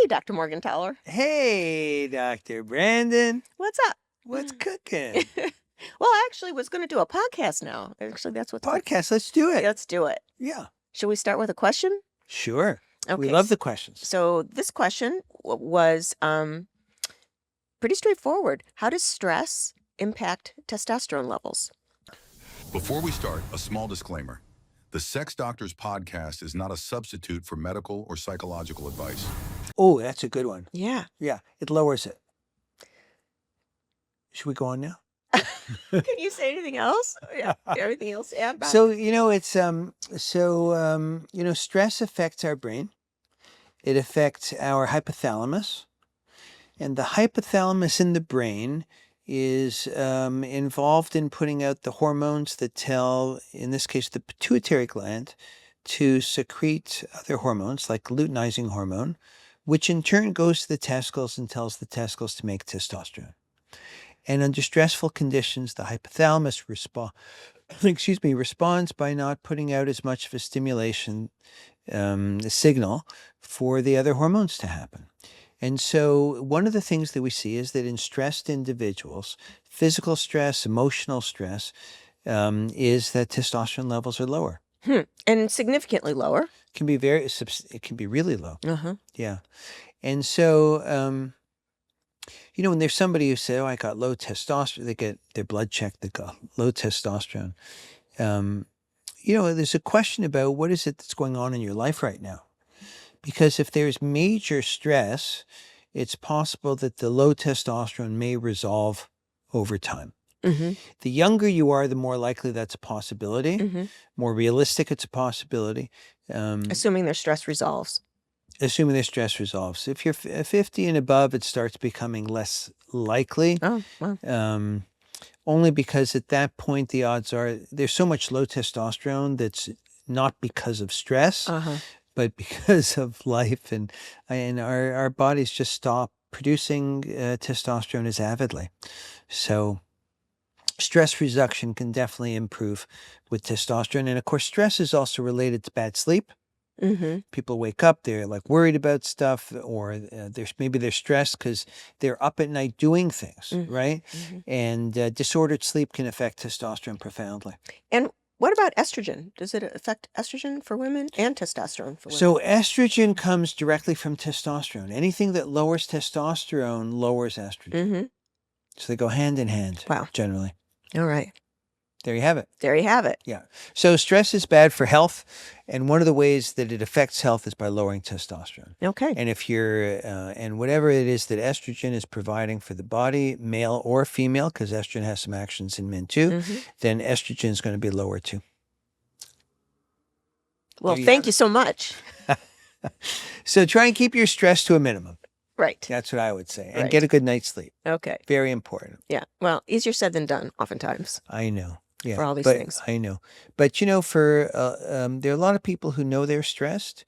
Hey, Dr. Morgentaler. Hey, Dr. Brandon. What's up? What's cooking? Well, I actually was going to do a podcast now. Actually, that's what's Podcast, let's do it. Let's do it. Yeah. Should we start with a question? Sure. Okay. We love the questions. So this question was pretty straightforward. How does stress impact testosterone levels? Before we start, a small disclaimer. The Sex Doctors podcast is not a substitute for medical or psychological advice. Oh, that's a good one. Yeah. Yeah, it lowers it. Should we go on now? Can you say anything else? Yeah. Everything else to add? So, it's stress affects our brain. It affects our hypothalamus. And the hypothalamus in the brain is involved in putting out the hormones that tell, in this case, the pituitary gland to secrete other hormones like luteinizing hormone, which in turn goes to the testicles and tells the testicles to make testosterone. And under stressful conditions, the hypothalamus responds by not putting out as much of a stimulation signal for the other hormones to happen. And so one of the things that we see is that in stressed individuals, physical stress, emotional stress, is that testosterone levels are lower. And significantly lower. It can be really low. Uh-huh. Yeah. And so, when there's somebody who says, I got low testosterone, they get their blood checked, they got low testosterone. There's a question about what is it that's going on in your life right now? Because if there's major stress, it's possible that the low testosterone may resolve over time. Mm-hmm. The younger you are, the more likely that's a possibility. Mm-hmm. More realistic, it's a possibility. Assuming their stress resolves. Assuming their stress resolves. If you're 50 and above, it starts becoming less likely. Oh, wow. Only because at that point, the odds are there's so much low testosterone that's not because of stress. Uh-huh. But because of life and our bodies just stop producing testosterone as avidly. So stress reduction can definitely improve with testosterone. And of course, stress is also related to bad sleep. Mm-hmm. People wake up, they're like worried about stuff, or they're stressed because they're up at night doing things, right? Mm-hmm. And disordered sleep can affect testosterone profoundly. And what about estrogen? Does it affect estrogen for women and testosterone for women? So estrogen comes directly from testosterone. Anything that lowers testosterone lowers estrogen. Mm-hmm. So they go hand in hand, generally. All right. There you have it. There you have it. Yeah. So stress is bad for health. And one of the ways that it affects health is by lowering testosterone. Okay. And if you're, and whatever it is that estrogen is providing for the body, male or female, because estrogen has some actions in men too, then estrogen is going to be lower too. Well, thank you so much. So try and keep your stress to a minimum. Right. That's what I would say. And get a good night's sleep. Okay. Very important. Yeah. Well, easier said than done oftentimes. I know. Yeah. For all these things. I know. But, there are a lot of people who know they're stressed.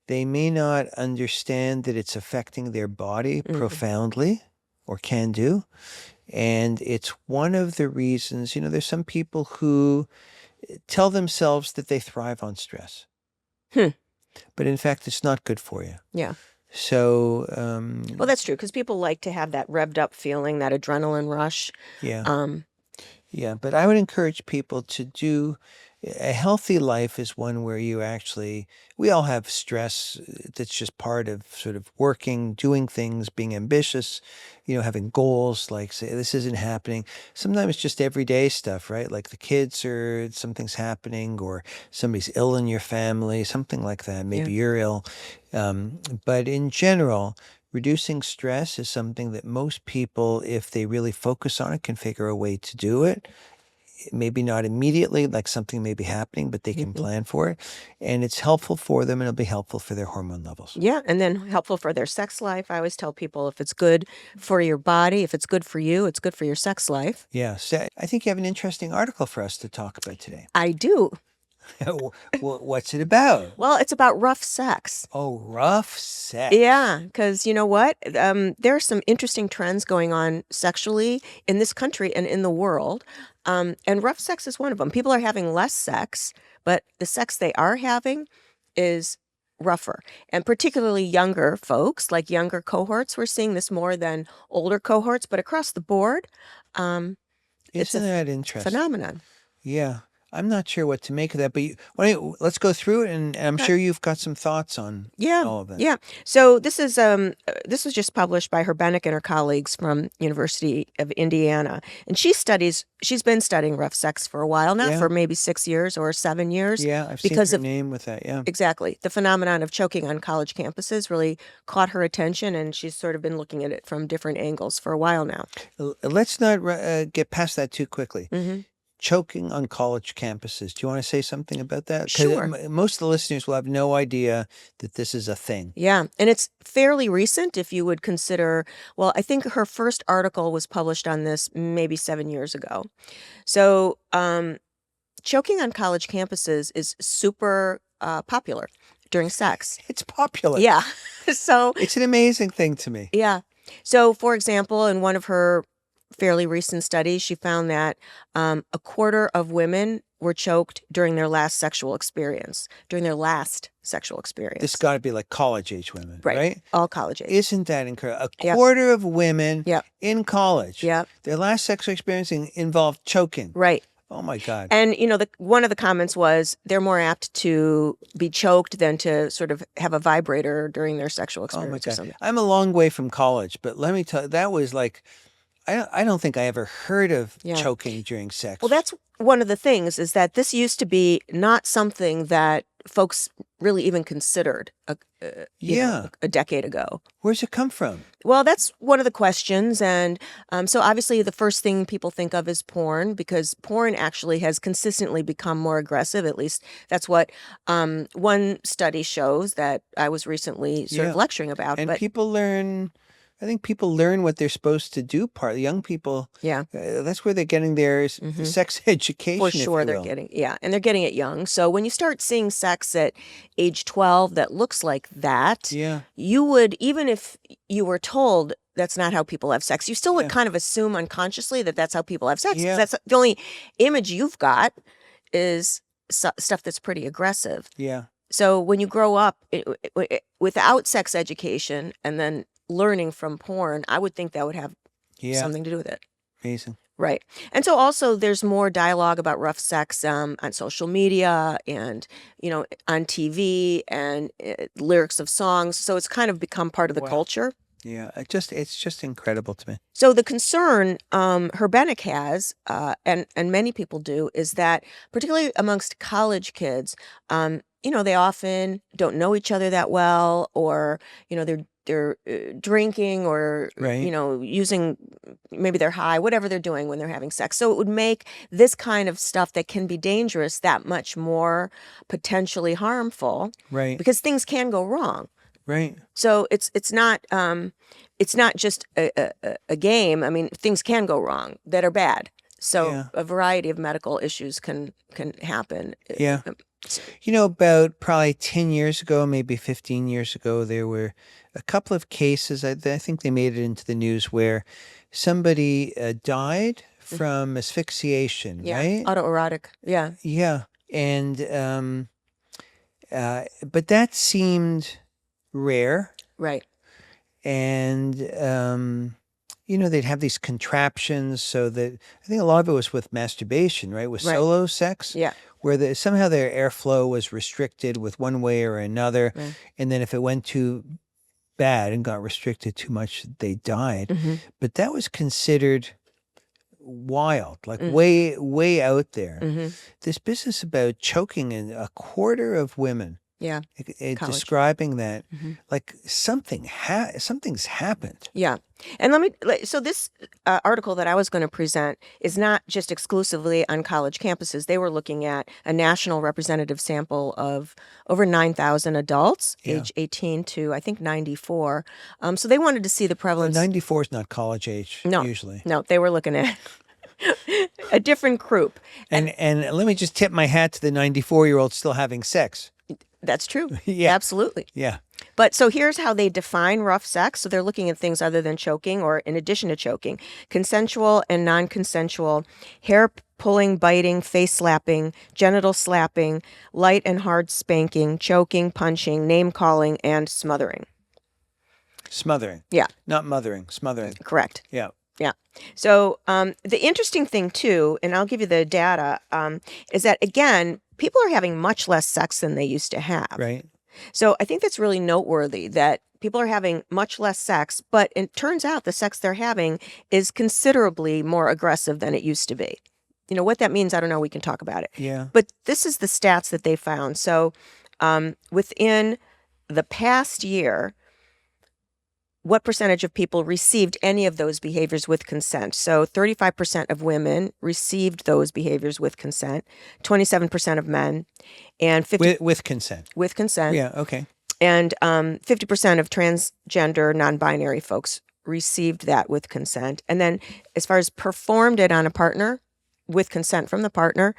They may not understand that it's affecting their body profoundly, or can do. And it's one of the reasons, there's some people who tell themselves that they thrive on stress. But in fact, it's not good for you. Yeah. So, well, that's true, because people like to have that revved up feeling, that adrenaline rush. Yeah. Yeah, but I would encourage people to do a healthy life is one where we all have stress that's just part of sort of working, doing things, being ambitious, having goals, like say, this isn't happening. Sometimes it's just everyday stuff, right? Like the kids or something's happening, or somebody's ill in your family, something like that. Maybe you're ill. But in general, reducing stress is something that most people, if they really focus on it, can figure a way to do it. Maybe not immediately, like something may be happening, but they can plan for it. And it's helpful for them, and it'll be helpful for their hormone levels. Yeah, and then helpful for their sex life. I always tell people, if it's good for your body, if it's good for you, it's good for your sex life. Yeah, so I think you have an interesting article for us to talk about today. I do. What's it about? Well, it's about rough sex. Oh, rough sex. Yeah, because you know what? There are some interesting trends going on sexually in this country and in the world. And rough sex is one of them. People are having less sex, but the sex they are having is rougher, and particularly younger folks, like younger cohorts. We're seeing this more than older cohorts, but across the board, it's a Isn't that interesting? phenomenon. Yeah. I'm not sure what to make of that, but let's go through it, and I'm Okay. sure you've got some thoughts on Yeah, all of that. yeah. So this was just published by Herbenek and her colleagues from University of Indiana, and she's been studying rough sex for a while now, Yeah. for maybe 6 years or 7 years, Yeah, I've seen because her of name with that. Yeah. exactly the phenomenon of choking on college campuses really caught her attention, and she's sort of been looking at it from different angles for a while now. Let's not get past that too quickly. Hmm. Choking on college campuses. Do you want to say something about that? Because Sure. most of the listeners will have no idea that this is a thing. Yeah, and it's fairly recent if you would consider, well, I think her first article was published on this maybe 7 years ago. So, choking on college campuses is super popular during sex. It's popular. Yeah. So, It's an amazing thing to me. yeah. So, for example, in one of her fairly recent studies, she found that a quarter of women were choked during their last sexual experience, This got to be like college age women, Right. right? All college age. Isn't that incredible? A Yep. quarter of women Yep. in college, Yep. their last sexual experience involved choking. Right. Oh my God. And, one of the comments was they're more apt to be choked than to sort of have a vibrator during their sexual Oh my experience or God. something. I'm a long way from college, but let me tell you, that was like, I don't think I ever heard of Yeah. choking during sex. Well, that's one of the things, is that this used to be not something that folks really even considered Yeah. a decade ago. Where's it come from? Well, that's one of the questions. And so obviously the first thing people think of is porn, because porn actually has consistently become more aggressive. At least that's what one study shows that I was recently sort of Yeah. lecturing about. And But people learn, I think people learn what they're supposed to do. Young people, yeah, that's where they're getting their sex education. for if sure you they're will. getting, yeah, and they're getting it young. So when you start seeing sex at age 12 that looks like that, Yeah. you would, even if you were told that's not how people have sex, you still would Yeah. kind of assume unconsciously that that's how people have sex. 'Cause Yeah. that's the only image you've got is stuff that's pretty aggressive. Yeah. So when you grow up without sex education and then learning from porn, I would think that would have Yeah. something to do with it. Amazing. Right. And so also there's more dialogue about rough sex on social media and, on TV and lyrics of songs. So it's kind of become part of the Wow. culture. Yeah. It's just incredible to me. So the concern Herbenek has, and many people do, is that particularly amongst college kids, they often don't know each other that well, or they're drinking, or Right. using, maybe they're high, whatever they're doing when they're having sex. So it would make this kind of stuff that can be dangerous that much more potentially harmful, Right. because things can go wrong. Right. So it's not just a game. I mean, things can go wrong that are bad. So Yeah. a variety of medical issues can happen. Yeah. About probably 10 years ago, maybe 15 years ago, there were a couple of cases, I think they made it into the news, where somebody died from asphyxiation, Yeah, right? autoerotic. Yeah, Yeah. And, but that seemed rare. right. And, they'd have these contraptions so that I think a lot of it was with masturbation, right? With Right. solo sex. Yeah, Where somehow their airflow was restricted with one way or another. Right. And then if it went too bad and got restricted too much, they died. Mhm. But that was considered wild, like Mm. way, way out there. Mhm. This business about choking in a quarter of women, Yeah, college. describing that, Mhm. like something's happened. Yeah. And so this article that I was going to present is not just exclusively on college campuses. They were looking at a national representative sample of over 9,000 adults, Yeah. age 18 to, I think, 94. So they wanted to see the Well, prevalence. 94 is not college age, No. usually. No, they were looking at a different group. And let me just tip my hat to the 94-year-old still having sex. That's true. Yeah. Absolutely. Yeah. But so here's how they define rough sex. So they're looking at things other than choking, or in addition to choking: consensual and non-consensual hair pulling, biting, face slapping, genital slapping, light and hard spanking, choking, punching, name calling, and smothering. Smothering. Yeah. Not mothering. Smothering. Correct. Yeah. Yeah. So the interesting thing too, and I'll give you the data, is that again, people are having much less sex than they used to have. Right. So I think that's really noteworthy that people are having much less sex, but it turns out the sex they're having is considerably more aggressive than it used to be. You know what that means? I don't know. We can talk about it. Yeah. But this is the stats that they found. So within the past year, what percentage of people received any of those behaviors with consent? So 35% of women received those behaviors with consent, 27% of men, and 50 with consent. with consent. Yeah. Okay. And 50% of transgender, non-binary folks received that with consent. And then as far as performed it on a partner with consent from the partner,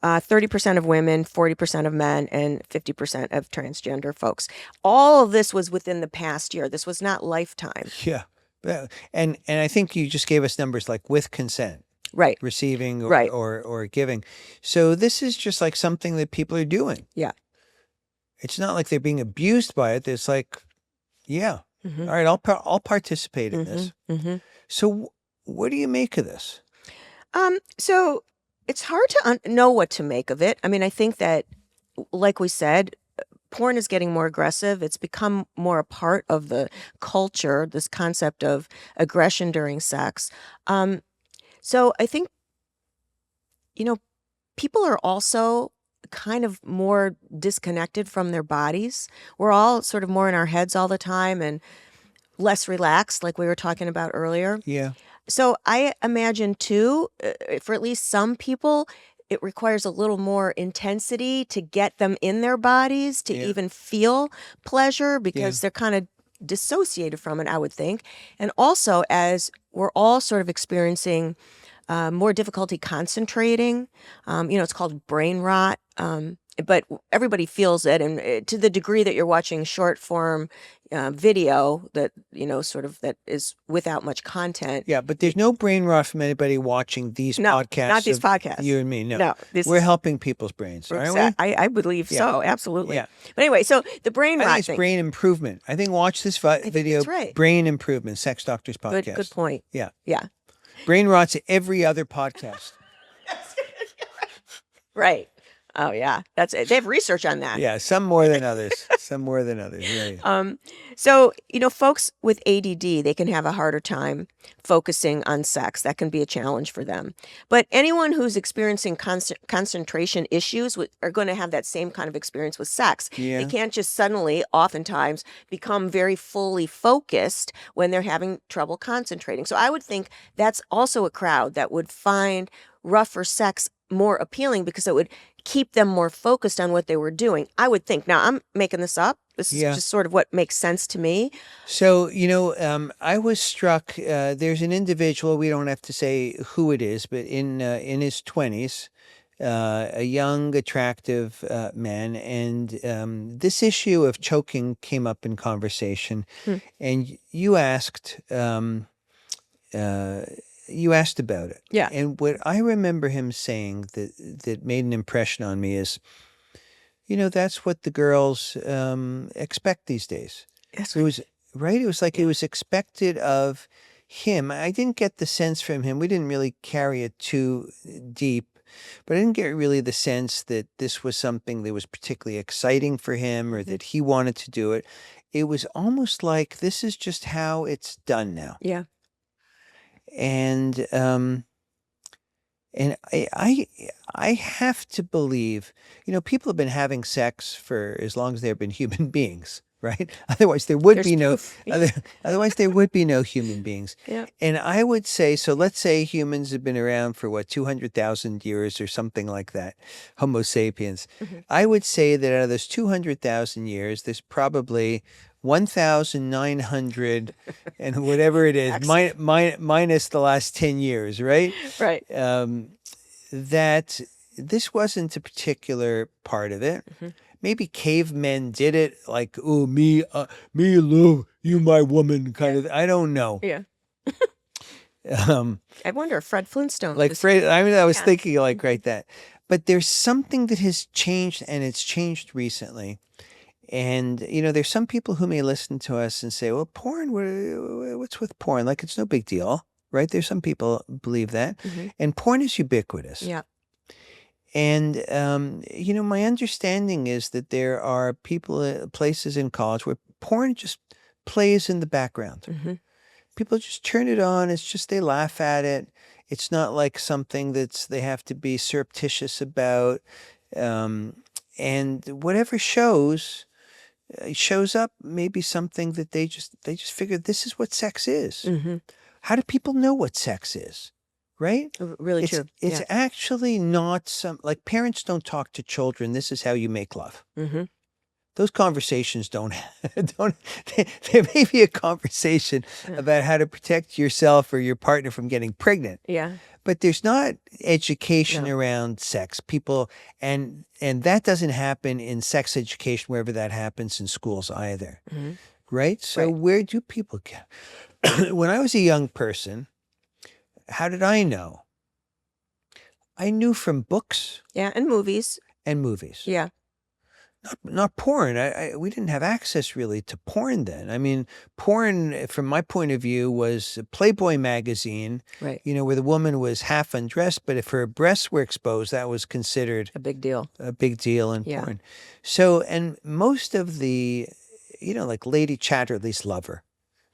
30% of women, 40% of men, and 50% of transgender folks. All of this was within the past year. This was not lifetime. Yeah. And I think you just gave us numbers like with consent. Right. Receiving or, Right. or giving. So this is just like something that people are doing. Yeah. It's not like they're being abused by it. It's like, yeah, Mm-hmm. all right, I'll participate in this. Mm-hmm. So what do you make of this? So it's hard to know what to make of it. I mean, I think that, like we said, porn is getting more aggressive. It's become more a part of the culture, this concept of aggression during sex. So I think, people are also kind of more disconnected from their bodies. We're all sort of more in our heads all the time and less relaxed, like we were talking about earlier. Yeah. So I imagine too, for at least some people, it requires a little more intensity to get them in their bodies to Yeah. even feel pleasure because they're kind of dissociated from it, I would think. And also, as we're all sort of experiencing more difficulty concentrating, it's called brain rot. But everybody feels it, and to the degree that you're watching short form video that sort of that is without much content. Yeah, but there's no brain rot from anybody watching these podcasts. Not these of podcasts. You and me. No, No, we're helping people's brains, aren't we? I believe so, absolutely. Yeah. But anyway, so the brain I rot think it's thing. brain improvement. I think watch this video. that's right. Brain improvement, Sex Doctors podcast. Good point. Yeah. Yeah. Brain rot's every other podcast. Right. Oh yeah, that's it. They have research on that. Yeah, some more than others. Some more than others. Really. So folks with ADD, they can have a harder time focusing on sex. That can be a challenge for them. But anyone who's experiencing concentration issues are going to have that same kind of experience with sex. Yeah. They can't just suddenly, oftentimes, become very fully focused when they're having trouble concentrating. So I would think that's also a crowd that would find rougher sex more appealing because it would keep them more focused on what they were doing. I would think. Now, I'm making this up. This is just sort of what makes sense to me. So, I was struck. There's an individual, we don't have to say who it is, but in his 20s, a young, attractive man. And this issue of choking came up in conversation. And you asked about it. Yeah. And what I remember him saying that made an impression on me is, that's what the girls expect these days. That's It was right. It was like it was expected of him. I didn't get the sense from him. We didn't really carry it too deep, but I didn't get really the sense that this was something that was particularly exciting for him or that he wanted to do it. It was almost like this is just how it's done now. Yeah. And I have to believe, people have been having sex for as long as there have been human beings, right? Otherwise there would be no otherwise there would be no human beings. Yeah. And I would say, so let's say humans have been around for 200,000 years or something like that, Homo sapiens. I would say that out of those 200,000 years, there's probably 1,900 and whatever it is, minus the last 10 years, right? Right. That this wasn't a particular part of it. Maybe cavemen did it like, oh, me, Lou, you my woman kind of, I don't know. Yeah. I wonder if Fred Flintstone Like was. Fred, I mean, I was Yeah. thinking like right that. But there's something that has changed, and it's changed recently. And, there's some people who may listen to us and say, well, porn, what's with porn? Like, it's no big deal, right? There's some people believe that. Mhm. And porn is ubiquitous. Yeah. And, my understanding is that there are places in college where porn just plays in the background. Mhm. People just turn it on. It's just they laugh at it. It's not like something they have to be surreptitious about. And whatever shows up, maybe something that they just figure this is what sex is. Mhm. How do people know what sex is? Right? Really It's true. it's Yeah. actually not like parents don't talk to children. This is how you make love. Mhm. Those conversations don't don't there may be a conversation Yeah. about how to protect yourself or your partner from getting pregnant, Yeah. but there's not education No. around sex. People and that doesn't happen in sex education wherever that happens in schools either. Mhm. Right? So Right. where do people get when I was a young person, how did I know? I knew from books Yeah, and movies. and movies. Yeah. Not porn. We didn't have access really to porn then. I mean, porn, from my point of view, was a Playboy magazine, Right. where the woman was half undressed, but if her breasts were exposed, that was considered A big deal. a big deal in Yeah. porn. So, and most of the, like Lady Chatterley's Lover,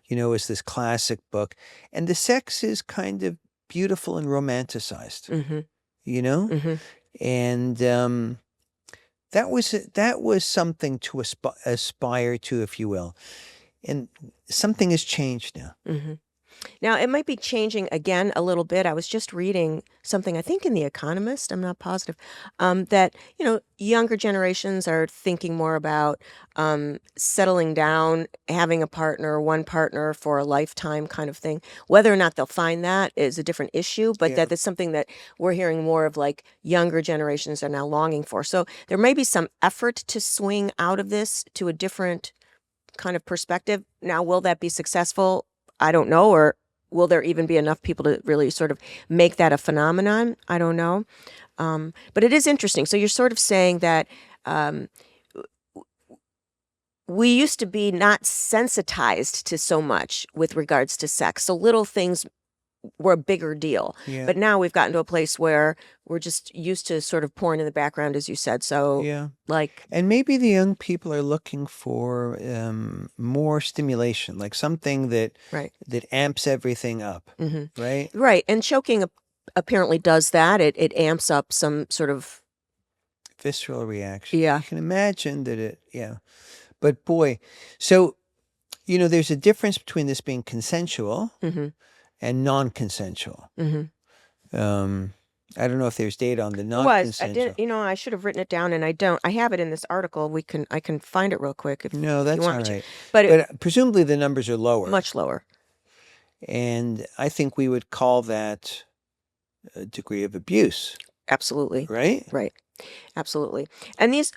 is this classic book, and the sex is kind of beautiful and romanticized, Mhm. you know, Mhm. and that was something to aspire to, if you will, and something has changed now. Mhm. Now, it might be changing again a little bit. I was just reading something, I think in The Economist, I'm not positive, that, younger generations are thinking more about settling down, having a partner, one partner for a lifetime kind of thing. Whether or not they'll find that is a different issue, but Yeah, that is something that we're hearing more of, like younger generations are now longing for. So there may be some effort to swing out of this to a different kind of perspective. Now, will that be successful? I don't know. Or will there even be enough people to really sort of make that a phenomenon? I don't know. But it is interesting. So you're sort of saying that um, we used to be not sensitized to so much with regards to sex. So little things were a bigger deal. yeah, But now we've gotten to a place where we're just used to sort of porn in the background, as you said. So, yeah. like, And maybe the young people are looking for more stimulation, like something right. that amps everything up, Hmm. right? Right. And choking apparently does that. It amps up some sort of, Visceral reaction. yeah. You can imagine that yeah. But boy, so, there's a difference between this being consensual Hmm. and non-consensual. Hmm. I don't know if there's data on the It was. I non-consensual. didn't, I should have written it down and I don't. I have it in this article. I can find it real quick No, if you that's want all me to. right. But But presumably the numbers are lower. much lower. And I think we would call that a degree of abuse, Absolutely. right? Right. Absolutely. And these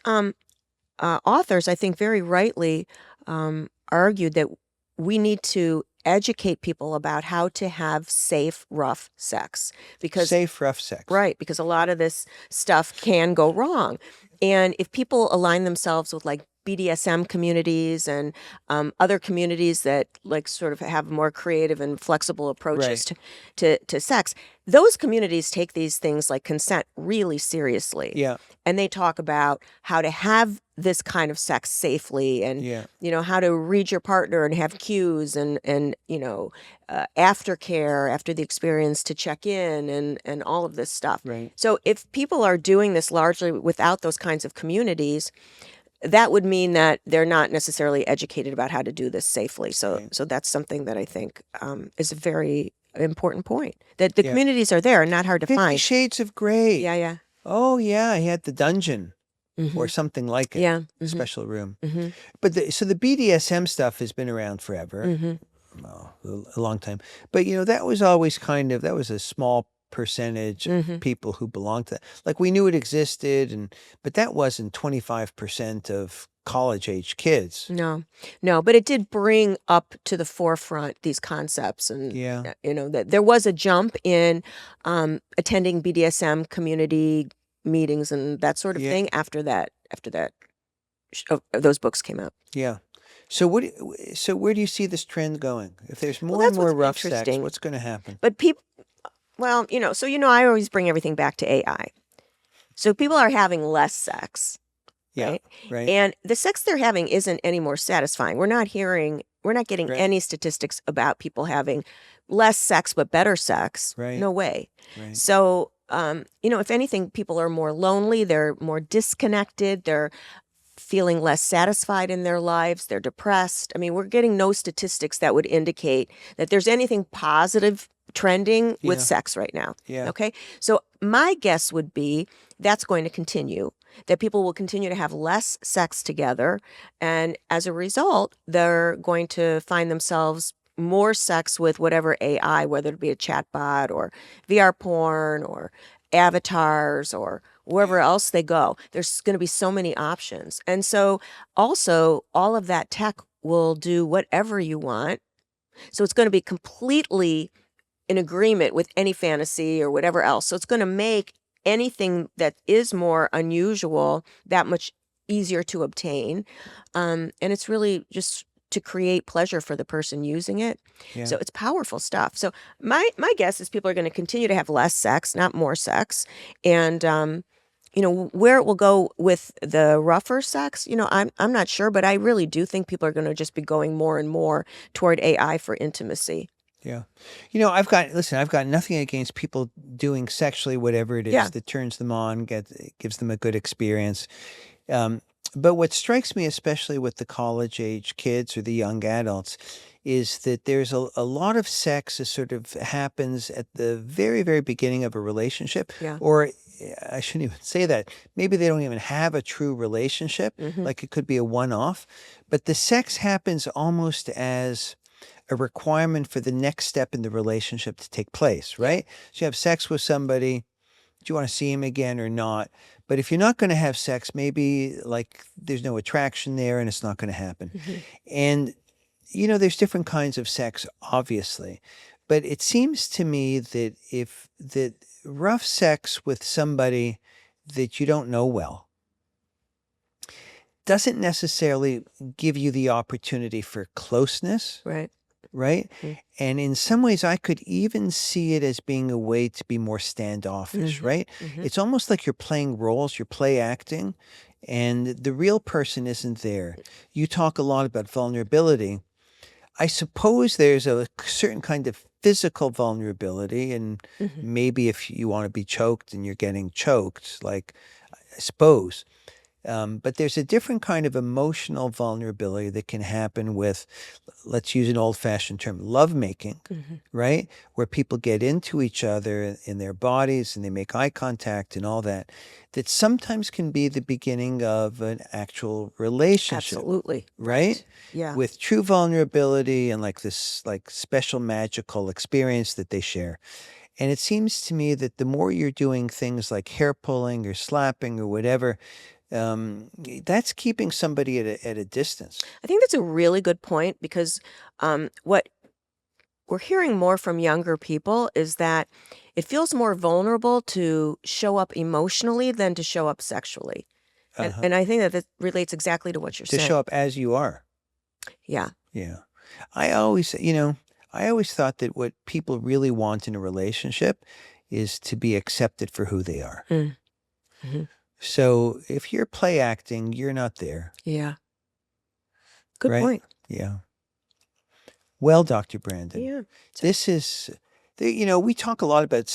authors, I think, very rightly argued that we need to educate people about how to have safe, rough sex because Safe, rough sex. right, because a lot of this stuff can go wrong. And if people align themselves with like BDSM communities and other communities that like sort of have more creative and flexible approaches Right. to sex, those communities take these things like consent really seriously. Yeah. And they talk about how to have this kind of sex safely and Yeah. how to read your partner and have cues and aftercare after the experience to check in and all of this stuff. Right. So if people are doing this largely without those kinds of communities, that would mean that they're not necessarily educated about how to do this safely. So Right. so that's something that I think is a very important point. That the Yeah. communities are there and not hard to 50 find. Shades of Grey. Yeah, yeah. Oh, yeah. He had the dungeon or Mhm. something like it. Yeah. Mhm. Special room. Mhm. But so the BDSM stuff has been around forever. Mhm. Well, a long time. But, that was always that was a small percentage Mhm. of people who belong to that. Like we knew it existed, but that wasn't 25% of college-age kids. No. No, but it did bring up to the forefront these concepts and, Yeah. that there was a jump in, attending BDSM community meetings and that sort of Yeah. thing after that those books came out. Yeah. So where do you see this trend going? If there's Well, more and that's more what's rough sex, interesting. what's going to happen? But people well, I always bring everything back to AI. So people are having less sex, Yeah. right? Right. And the sex they're having isn't any more satisfying. We're not getting Right. any statistics about people having less sex but better sex. Right. No way. Right. So, if anything, people are more lonely, they're more disconnected, they're feeling less satisfied in their lives, they're depressed. I mean, we're getting no statistics that would indicate that there's anything positive trending with Yeah. sex right now. Yeah. Okay. So, my guess would be that's going to continue, that people will continue to have less sex together. And as a result, they're going to find themselves more sex with whatever AI, whether it be a chatbot or VR porn or avatars or wherever Yeah. else they go. There's going to be so many options. And so, also, all of that tech will do whatever you want. So, it's going to be completely in agreement with any fantasy or whatever else. So, it's going to make anything that is more unusual that much easier to obtain. And it's really just to create pleasure for the person using it. Yeah. So it's powerful stuff. So my guess is people are going to continue to have less sex, not more sex. And where it will go with the rougher sex, I'm not sure, but I really do think people are going to just be going more and more toward AI for intimacy. Yeah. I've got nothing against people doing sexually whatever it Yeah. is that turns them on, gives them a good experience. But what strikes me, especially with the college age kids or the young adults, is that there's a lot of sex that sort of happens at the very, very beginning of a relationship. Yeah. Or I shouldn't even say that. Maybe they don't even have a true relationship. Mhm. Like it could be a one-off. But the sex happens almost as a requirement for the next step in the relationship to take place, right? So you have sex with somebody. Do you want to see him again or not? But if you're not going to have sex, maybe like there's no attraction there and it's not going to happen. Mhm. And, there's different kinds of sex, obviously. But it seems to me that rough sex with somebody that you don't know well doesn't necessarily give you the opportunity for closeness, Right. right? Mm. And in some ways, I could even see it as being a way to be more standoffish, Mhm. right? Mhm. It's almost like you're playing roles, you're play acting, and the real person isn't there. You talk a lot about vulnerability. I suppose there's a certain kind of physical vulnerability, and Mhm. maybe if you want to be choked and you're getting choked, like, I suppose. But there's a different kind of emotional vulnerability that can happen with, let's use an old-fashioned term, lovemaking, Mhm. right? Where people get into each other in their bodies and they make eye contact and all that, that sometimes can be the beginning of an actual relationship, Absolutely. right? Right. Yeah. With true vulnerability and like this like special magical experience that they share. And it seems to me that the more you're doing things like hair pulling or slapping or whatever, that's keeping somebody at a distance. I think that's a really good point because what we're hearing more from younger people is that it feels more vulnerable to show up emotionally than to show up sexually. And Uh-huh. and I think that relates exactly to what you're To saying. show up as you are. Yeah. Yeah. I always thought that what people really want in a relationship is to be accepted for who they are. Mm. Mhm. So if you're play acting, you're not there, Yeah. Good right? point. Yeah. Well, Dr. Brandon, Yeah. So this is, we talk a lot about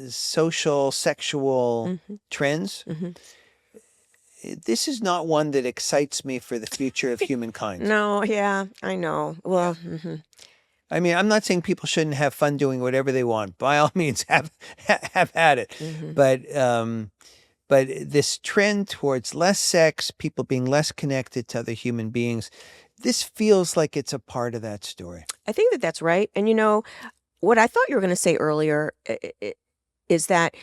social, sexual mhm. trends. Mhm. This is not one that excites me for the future of humankind. No, yeah, I know. Yeah. Well, mhm. I mean, I'm not saying people shouldn't have fun doing whatever they want. By all means, have at it. Mhm. But this trend towards less sex, people being less connected to other human beings, this feels like it's a part of that story. I think that that's right. And what I thought you were going to say earlier, is that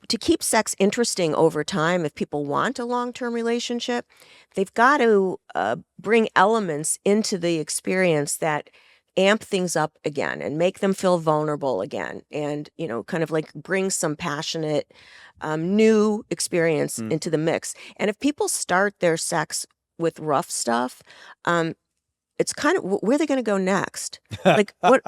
to keep sex interesting over time, if people want a long-term relationship, they've got to bring elements into the experience that amp things up again and make them feel vulnerable again, and kind of like bring some passionate new experience Mm. into the mix. And if people start their sex with rough stuff, um, it's kind of where are they going to go next? Like what?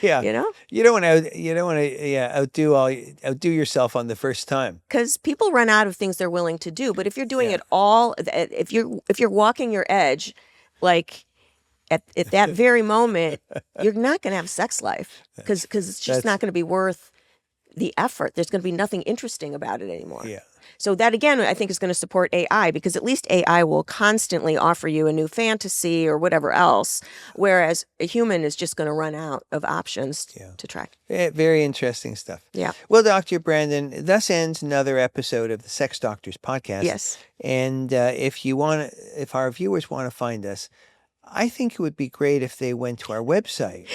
Yeah. you know You don't want to, yeah, outdo yourself on the first time. Because people run out of things they're willing to do. But if you're doing Yeah. it all, if you're walking your edge, like at that very moment, you're not going to have a sex life because it's just That's not going to be worth the effort. There's going to be nothing interesting about it anymore. yeah. So that again, I think is going to support AI, because at least AI will constantly offer you a new fantasy or whatever else, whereas a human is just going to run out of options Yeah. to try. Very interesting stuff. Yeah. Well, Dr. Brandon, thus ends another episode of the Sex Doctors podcast. Yes. And if our viewers want to find us, I think it would be great if they went to our website.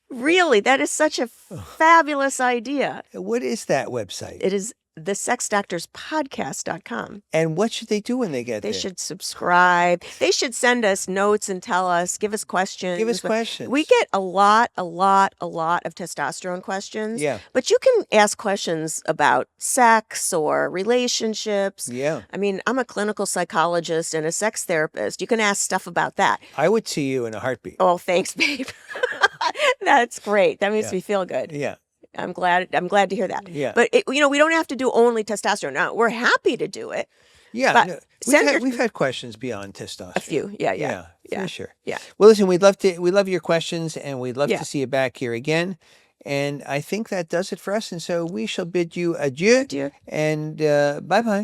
Really, that is such a fabulous idea. What is that website? It is thesexdoctorspodcast.com. And what should they do when they get They there? should subscribe. They should send us notes and tell us, give us questions. Give us questions. We get a lot of testosterone questions. Yeah. But you can ask questions about sex or relationships. Yeah. I mean, I'm a clinical psychologist and a sex therapist. You can ask stuff about that. I would see you in a heartbeat. Oh, thanks, babe. That's great. That makes Yeah. me feel good. Yeah. I'm glad to hear that. Yeah. But we don't have to do only testosterone. Now, we're happy to do it. Yeah. But No, send your- we've had questions beyond testosterone. A few. Yeah. For sure. Yeah. Well, listen, we love your questions, and we'd love Yeah. to see you back here again. And I think that does it for us. And so we shall bid you adieu. Adieu. And bye-bye.